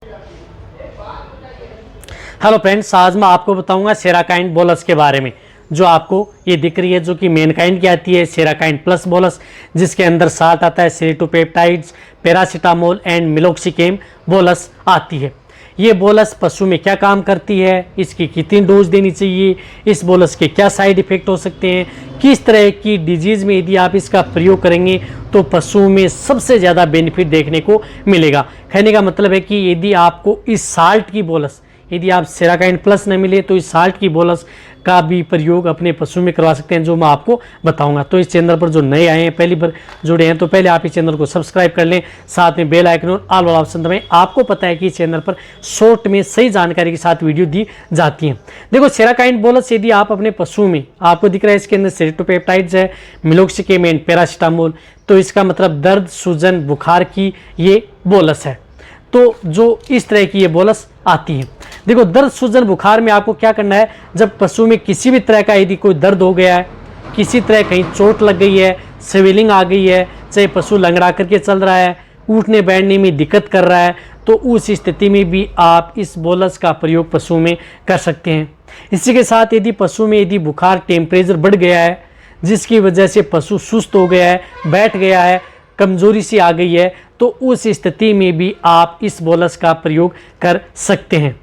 Hello friends, आज मैं आपको बताऊंगा सेराकाइन बोलस के बारे में। जो आपको ये दिख रही है जो कि मेनकाइंड की आती है, सेराकाइन प्लस बोलस, जिसके अंदर साल्ट आता है, सेरोटोपेप्टाइड्स, पैरासीटामोल एंड मिलोक्सिकेम बोलस आती है। ये बोलस पशु में क्या काम करती है, इसकी कितनी डोज देनी चाहिए, इस बोलस के क्या साइड इफेक्ट हो सकते हैं, किस तरह की डिजीज़ में यदि आप इसका प्रयोग करेंगे तो पशु में सबसे ज़्यादा बेनिफिट देखने को मिलेगा। कहने का मतलब है कि यदि आपको इस साल्ट की बोलस, यदि आप सेराकाइन प्लस न मिले तो इस साल्ट की बोलस का भी प्रयोग अपने पशु में करवा सकते हैं, जो मैं आपको बताऊंगा। तो इस चैनल पर जो नए आए हैं, पहली बार जुड़े हैं, तो पहले आप इस चैनल को सब्सक्राइब कर लें, साथ में बेल आइकन और ऑल वाला ऑप्शन दबाएं। आपको पता है कि इस चैनल पर शॉर्ट में सही जानकारी के साथ वीडियो दी जाती है। देखो, सेराकाइन बोलस यदि आप अपने पशु में, आपको दिख रहा है इसके अंदर सेरोटोपेप्टाइड्स है, मिलोक्सिकेम एंड पैरासीटामोल, तो इसका मतलब दर्द, सूजन, बुखार की ये बोलस है। तो जो इस तरह की ये बोलस आती है। देखो, दर्द, सूजन, बुखार में आपको क्या करना है, जब पशु में किसी भी तरह का यदि कोई दर्द हो गया है, किसी तरह कहीं चोट लग गई है, स्वेलिंग आ गई है, चाहे पशु लंगड़ा करके चल रहा है, उठने बैठने में दिक्कत कर रहा है, तो उस स्थिति में भी आप इस बोलस का प्रयोग पशु में कर सकते हैं। इसी के साथ यदि पशु में यदि बुखार, टेम्परेचर बढ़ गया है, जिसकी वजह से पशु सुस्त हो गया है, बैठ गया है, कमजोरी सी आ गई है, तो उस स्थिति में भी आप इस बोलस का प्रयोग कर सकते हैं।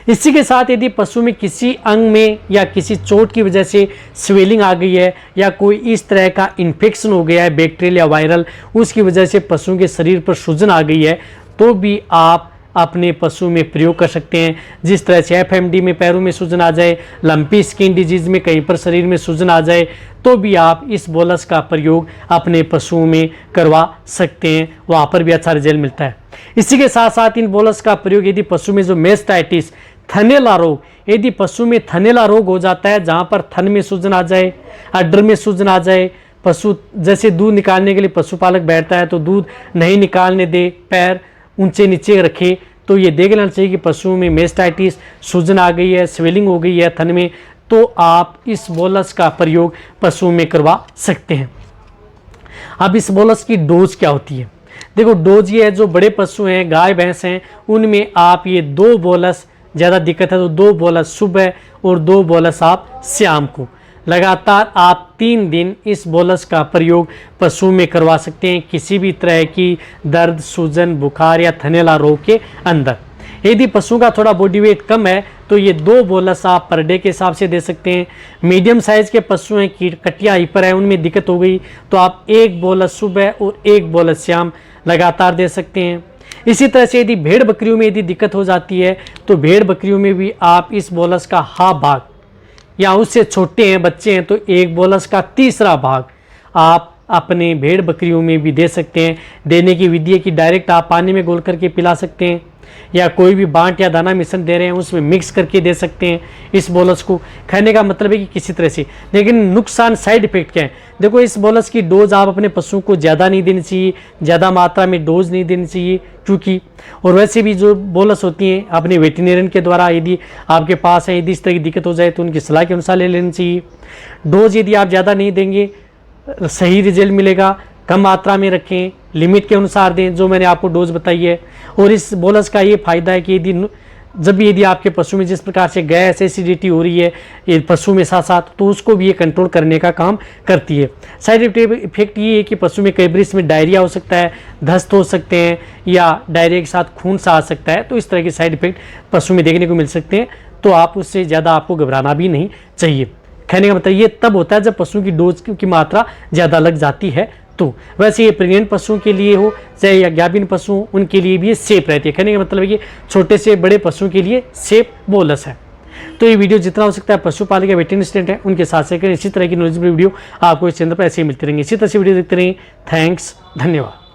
इसी के साथ यदि पशु में किसी अंग में या किसी चोट की वजह से स्वेलिंग आ गई है, या कोई इस तरह का इन्फेक्शन हो गया है, बैक्टीरियल या वायरल, उसकी वजह से पशु के शरीर पर सूजन आ गई है, तो भी आप अपने पशु में प्रयोग कर सकते हैं। जिस तरह से एफएमडी में पैरों में सूजन आ जाए, लंपी स्किन डिजीज में कहीं पर शरीर में सूजन आ जाए, तो भी आप इस बोलस का प्रयोग अपने पशुओं में करवा सकते हैं, वहाँ पर भी अच्छा रिजल्ट मिलता है। इसी के साथ साथ इन बोलस का प्रयोग यदि पशु में जो मेस्टाइटिस, थनैला रोग, यदि पशु में थनैला रोग हो जाता है, जहाँ पर थन में सूजन आ जाए, अड्डर में सूजन आ जाए, पशु जैसे दूध निकालने के लिए पशुपालक बैठता है तो दूध नहीं निकालने दे, पैर ऊंचे नीचे रखे, तो ये देख लेना चाहिए कि पशु में मेस्टाइटिस, सूजन आ गई है, स्वेलिंग हो गई है थन में, तो आप इस बोलस का प्रयोग पशु में करवा सकते हैं। अब इस बोलस की डोज क्या होती है? देखो, डोज ये है, जो बड़े पशु हैं, गाय भैंस हैं, उनमें आप ये 2 बोलस, ज़्यादा दिक्कत है तो 2 बोलस सुबह और 2 बोलस आप शाम को, लगातार आप 3 दिन इस बोलस का प्रयोग पशु में करवा सकते हैं, किसी भी तरह की दर्द, सूजन, बुखार या थनैला रोग के अंदर। यदि पशु का थोड़ा बॉडी वेट कम है तो ये 2 बोलस आप पर डे के हिसाब से दे सकते हैं। मीडियम साइज़ के पशु हैं, कटिया हाइपर है, उनमें दिक्कत हो गई तो आप 1 बोलस सुबह और 1 बोलस शाम लगातार दे सकते हैं। इसी तरह से यदि भेड़ बकरियों में यदि दिक्कत हो जाती है तो भेड़ बकरियों में भी आप इस बोलस का हाफ भाग, या उससे छोटे हैं, बच्चे हैं, तो 1 बोलस का तीसरा भाग आप अपने भेड़ बकरियों में भी दे सकते हैं। देने की विधि है कि डायरेक्ट आप पानी में घोल करके पिला सकते हैं, या कोई भी बांट या दाना मिश्रण दे रहे हैं उसमें मिक्स करके दे सकते हैं इस बोलस को। कहने का मतलब है कि किसी तरह से, लेकिन नुकसान, साइड इफेक्ट क्या है? देखो, इस बोलस की डोज आप अपने पशु को ज़्यादा नहीं देनी चाहिए, ज़्यादा मात्रा में डोज नहीं देनी चाहिए, क्योंकि और वैसे भी जो बोलस होती हैं अपने वेटरनरियन के द्वारा यदि आपके पास है, यदि इस तरह की दिक्कत हो जाए तो उनकी सलाह के अनुसार ले लेनी चाहिए। डोज यदि आप ज़्यादा नहीं देंगे, सही रिजल्ट मिलेगा। कम मात्रा में रखें, लिमिट के अनुसार दें, जो मैंने आपको डोज बताई है। और इस बोलस का ये फायदा है कि यदि आपके पशु में जिस प्रकार से गैस, एसिडिटी हो रही है ये पशु में साथ साथ, तो उसको भी ये कंट्रोल करने का काम करती है। साइड इफेक्ट ये है कि पशु में कई बार इसमें डायरिया हो सकता है, दस्त हो सकते हैं, या डायरिया के साथ खून सा आ सकता है, तो इस तरह के साइड इफेक्ट पशु में देखने को मिल सकते हैं, तो आप उससे ज़्यादा आपको घबराना भी नहीं चाहिए। कहने का मतलब ये तब होता है जब पशु की डोज की मात्रा ज़्यादा लग जाती है। तो वैसे ये प्रेग्नेंट पशुओं के लिए हो चाहे या ज्ञाबिन पशु, उनके लिए भी ये सेफ रहती है। कहने का मतलब है कि छोटे से बड़े पशुओं के लिए सेफ बोलस है। तो ये वीडियो जितना हो सकता है पशुपालक या वेटरनरी स्टूडेंट है उनके साथ शेयर करें। इसी तरह की नॉलेजेबल वीडियो आपको इस चैनल पर ऐसे ही मिलती रहेंगी। इसी तरह से वीडियो देखते रहें। थैंक्स, धन्यवाद।